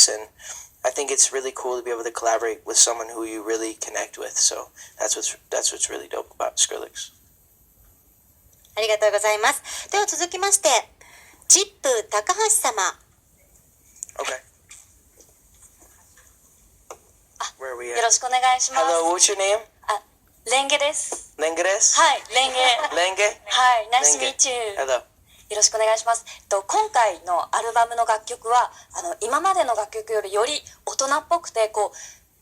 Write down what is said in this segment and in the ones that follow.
and I think it's really cool to be able to collaborate with someone who you really connect with. So that's what's really dope about Skrillex. ありがとうございます。では続きまして、チップ高橋様。Okay. Where are we at? よろしくお願いします。 Hello, what's your name? レンゲです。レンゲです。はい、レンゲ。レンゲ。はい、Nice to meet you. Hello. よろしくお願いします。今回のアルバムの楽曲は今までの楽曲より大人っぽくてこう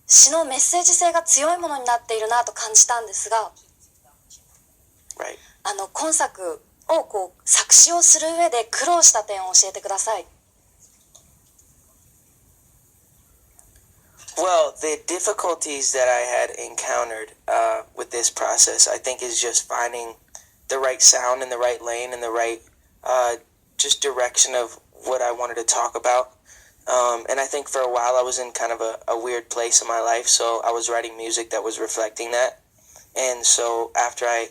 詩のメッセージ性が強いものになっているなと感じたんですが、Right. 今作をこう作詞をする上で苦労した点を教えてください。Well, the difficulties that I had encountered with this process, I think, is just finding the right sound and the right lane and the right just direction of what I wanted to talk about. And I think for a while I was in kind of a weird place in my life, so I was writing music that was reflecting that. And so after I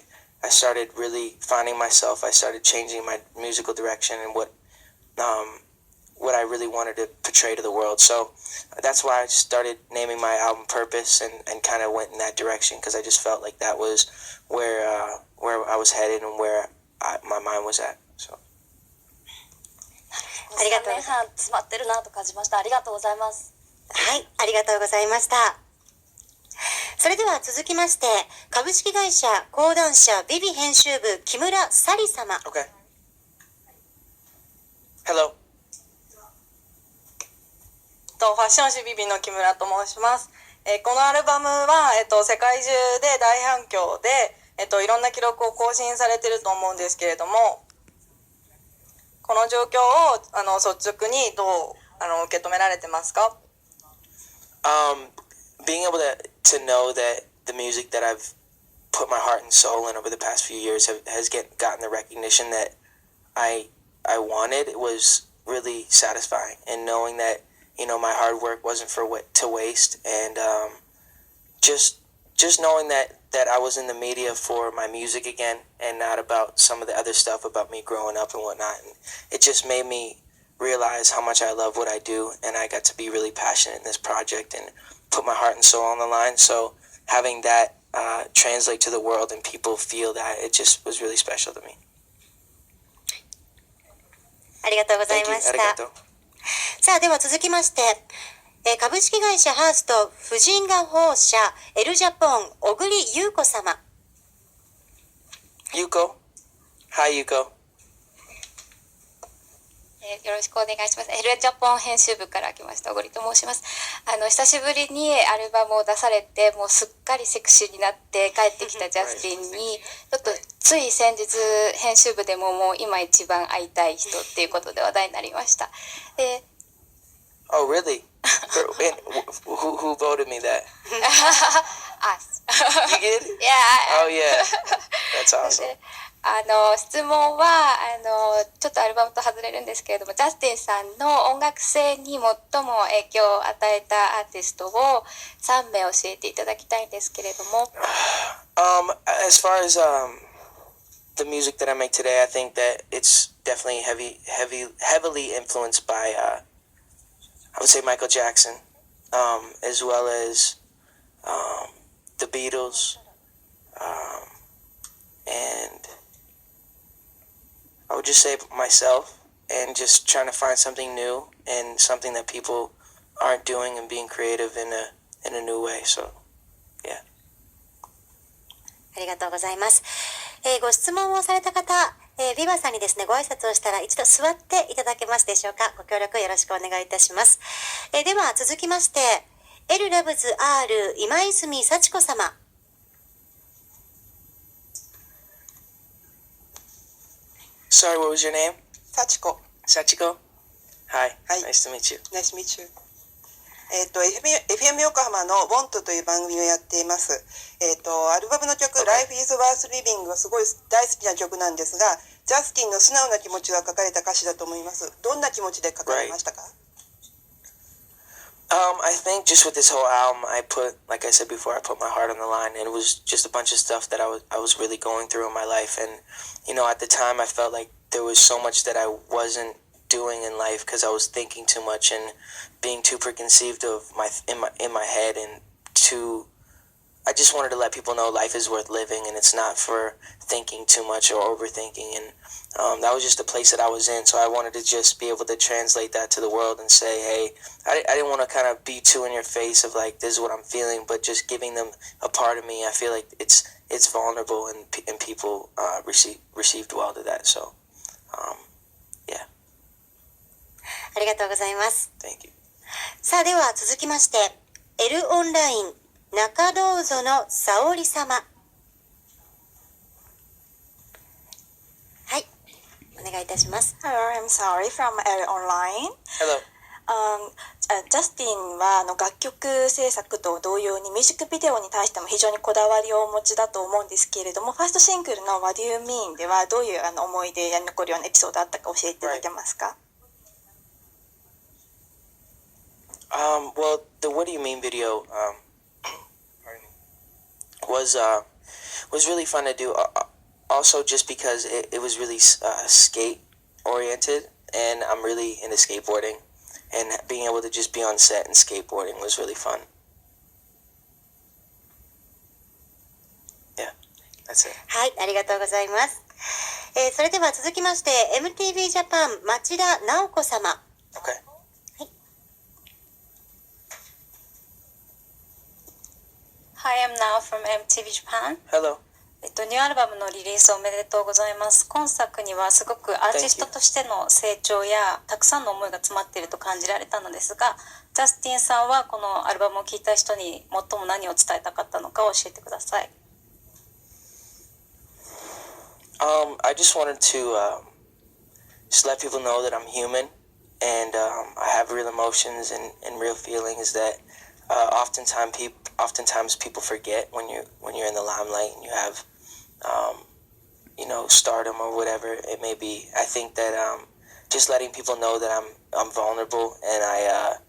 started really finding myself, I started changing my musical direction and what I really wanted to portray to the world. So that's why I started naming my album Purpose and kind of went in that direction, because I just felt like that was where I was headed and where my mind was at. So. 3年半詰まってるなと感じました。ありがとうございます。はい、ありがとうございました。それでは続きまして、株式会社講談社ビビ編集部木村沙里様。Okay. Hello. ファッション誌ビビの木村と申します。このアルバムは、世界中で大反響で、いろんな記録を更新されていると思うんですけれども、この状況を率直にどう受け止められてますか？ Being able to know that the music that I've put my heart and soul in over the past few years has gotten the recognition that I wanted, it was really satisfying. And knowing that, you know, my hard work wasn't to waste, and just knowing that I was in the media for my music again and not about some of the other stuff about me growing up and whatnot. And it just made me realize how much I love what I do, and I got to be really passionate in this project and put my heart and soul on the line. So having that translate to the world and people feel that, it just was really special to me. ありがとうございました。ありがとう。さあ、では続きまして、株式会社ハースト婦人画報社エルジャポン小栗優子様。Yuko. Hi, Yuko. よろしくお願いします。エルジャポン編集部から来ました小栗と申します。久しぶりにアルバムを出されて、もうすっかりセクシーになって帰ってきたジャスティンに、ちょっとつい先日編集部でももう今一番会いたい人っていうことで話題になりました。で、Oh, really? Who voted me that? Us. You did? Yeah. Oh, yeah. That's awesome. 質問はちょっとアルバムと外れるんですけれども、ジャスティンさんの音楽性に最も影響を与えたアーティストを3名教えていただきたいんですけれども。As far as the music that I make today, I think that it's definitely heavily influenced by I would say Michael Jackson, as well as the Beatles, and I would just say myself, and just trying to find something new and something that people aren't doing and being creative in a new way. So, yeah. ありがとうございます。ご質問をされた方、ビバさんにですね、ご挨拶をしたら一度座っていただけますでしょうか。ご協力よろしくお願いいたします。では続きまして、L ラブズ R 今泉幸子様。Sorry, what was your name? 幸子。Sachiko? Hi. はい。Nice to meet you. Nice to meet you. FM 横浜の Want という番組をやっています。アルバムの曲、Life is Worth Living はすごい大好きな曲なんですが、ジャスティンの素直な気持ちが書かれた歌詞だと思います。どんな気持ちで書かれましたか？ I think just with this whole album, like I said before, I put my heart on the line, and it was just a bunch of stuff that I was really going through in my life. And, you know, at the time I felt like there was so much that I wasn't doing in life because I was thinking too much and being too preconceived of in my head, and I just wanted to let people know life is worth living and it's not for thinking too much or overthinking. And that was just the place that I was in. So I wanted to just be able to translate that to the world and say, hey, I didn't want to kind of be too in your face of like, this is what I'm feeling, but just giving them a part of me. I feel like it's vulnerable, and people received well to that. So, yeah. ありがとうございます。 Thank you. さあでは続きまして、L オンライン中道園沙織様。はい、お願いいたします。 Hello, I'm sorry from L Online. Hello. ジャスティンは楽曲制作と同様にミュージックビデオに対しても非常にこだわりをお持ちだと思うんですけれども、ファーストシングルの What Do You Mean ではどういう思い出や残るようなエピソードあったか教えていただけますか？ Well, the What Do You Mean video pardon me, was really fun to do. Also, just because it was really skate oriented, and I'm really into skateboarding, and being able to just be on set and skateboarding was really fun. Yeah, that's it. はい、ありがとうございます。それでは続きまして MTV ジャパン町田直子様。 Okay. Hi, I'm now from MTV Japan. Hello. ニューアルバムのリリースおめでとうございます。今作にはすごくアーティストとしての成長やたくさんの思いが詰まっていると感じられたのですが、ジャスティンさんはこのアルバムを聴いた人に最も何を伝えたかったのかを教えてください。I just wanted to just let people know that I'm human, and I have real emotions and real feelings that oftentimes people forget when you're in the limelight and you have stardom or whatever it may be. I think that just letting people know that I'm vulnerable, and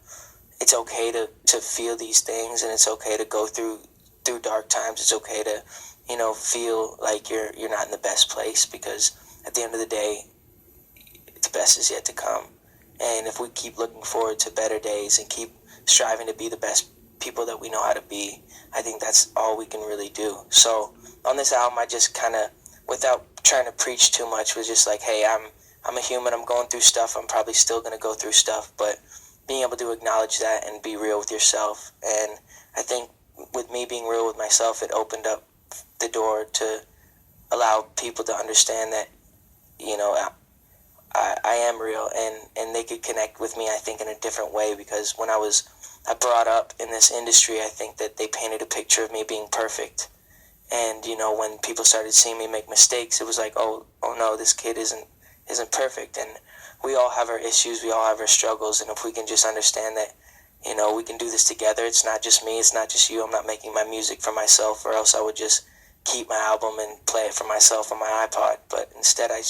it's okay to feel these things, and it's okay to go through dark times. It's okay to feel like you're not in the best place, because at the end of the day, the best is yet to come. And if we keep looking forward to better days and keep striving to be the best people that we know how to be, I think that's all we can really do. So on this album, I just kind of, without trying to preach too much, was just like, hey, I'm a human, I'm going through stuff, I'm probably still going to go through stuff, but being able to acknowledge that and be real with yourself. And I think with me being real with myself, it opened up the door to allow people to understand that, I am real, and they could connect with me, I think, in a different way, because when I brought up in this industry, I think that they painted a picture of me being perfect. And, when people started seeing me make mistakes, it was like, oh no, this kid isn't perfect. And we all have our issues, we all have our struggles, and if we can just understand that, we can do this together. It's not just me, it's not just you. I'm not making my music for myself, or else I would just keep my album and play it for myself on my iPod. But instead, I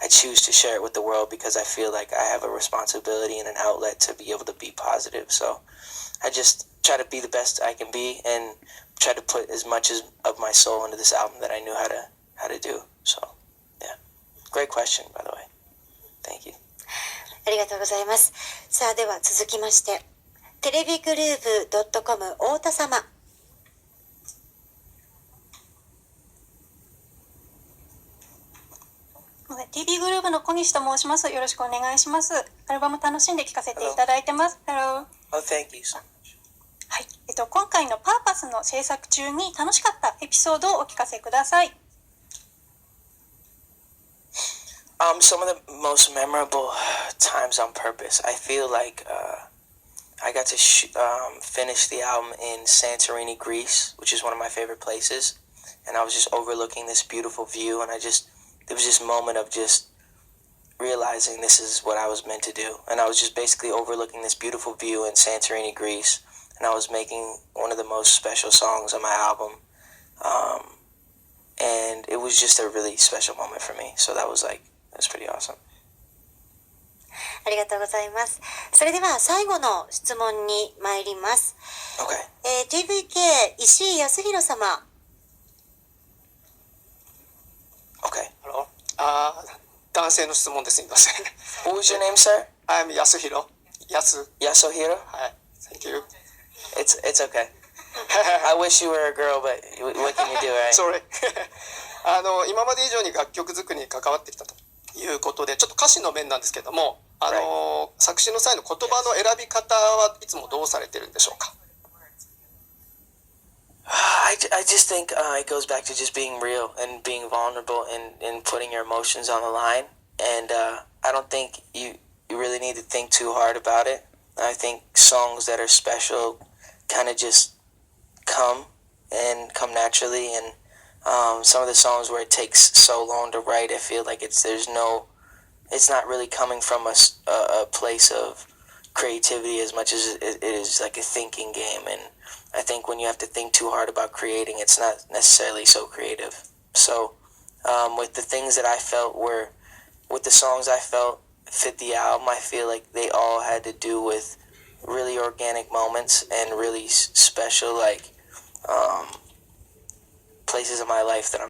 choose to share it with the world, because I feel like I have a responsibility and an outlet to be able to be positive. So I just try to be the best I can be, and try to put as much of my soul into this album that I knew how to do. So, yeah. Great question, by the way. Thank you. ありがとうございます。さあでは続きまして、テレビグループ .com 太田様。TV グループの小西と申します。よろしくお願いします。アルバム楽しんで聴かせていただいてます。Hello. Oh, thank you so much. はい。今回のパーパスの制作中に楽しかったエピソードをお聞かせください。Some of the most memorable times on purpose. I feel like I got to finish the album in Santorini, Greece, which is one of my favorite places. And I was just overlooking this beautiful view, and there was this moment of just realizing this is what I was meant to do. And I was just basically overlooking this beautiful view in Santorini, Greece, and I was making one of the most special songs on my album. And it was just a really special moment for me. So that was pretty awesome. ありがとうございます。それでは最後の質問に参ります。Okay. TVK 石井康弘様。Okay. Hello. 男性の質問ですみません。What was your name, sir? I'm Yasuhiro. Yasuhiro? はい。Thank you. It's okay. I wish you were a girl, but what can you do, right? Sorry. 今まで以上に楽曲作りに関わってきたということで、ちょっと歌詞の面なんですけども、作詞の際の言葉の選び方はいつもどうされてるんでしょうか。I just think it goes back to just being real and being vulnerable and putting your emotions on the line. And I don't think you really need to think too hard about it. I think songs that are special kind of just come naturally. And some of the songs where it takes so long to write, I feel like it's not really coming from a place of creativity as much as it is like a thinking game. And I think when you have to think too hard about creating, it's not necessarily so creative. So with the things that I felt with the songs I felt fit the album, I feel like they all had to do with really organic moments and really special, like, places in my life that I'm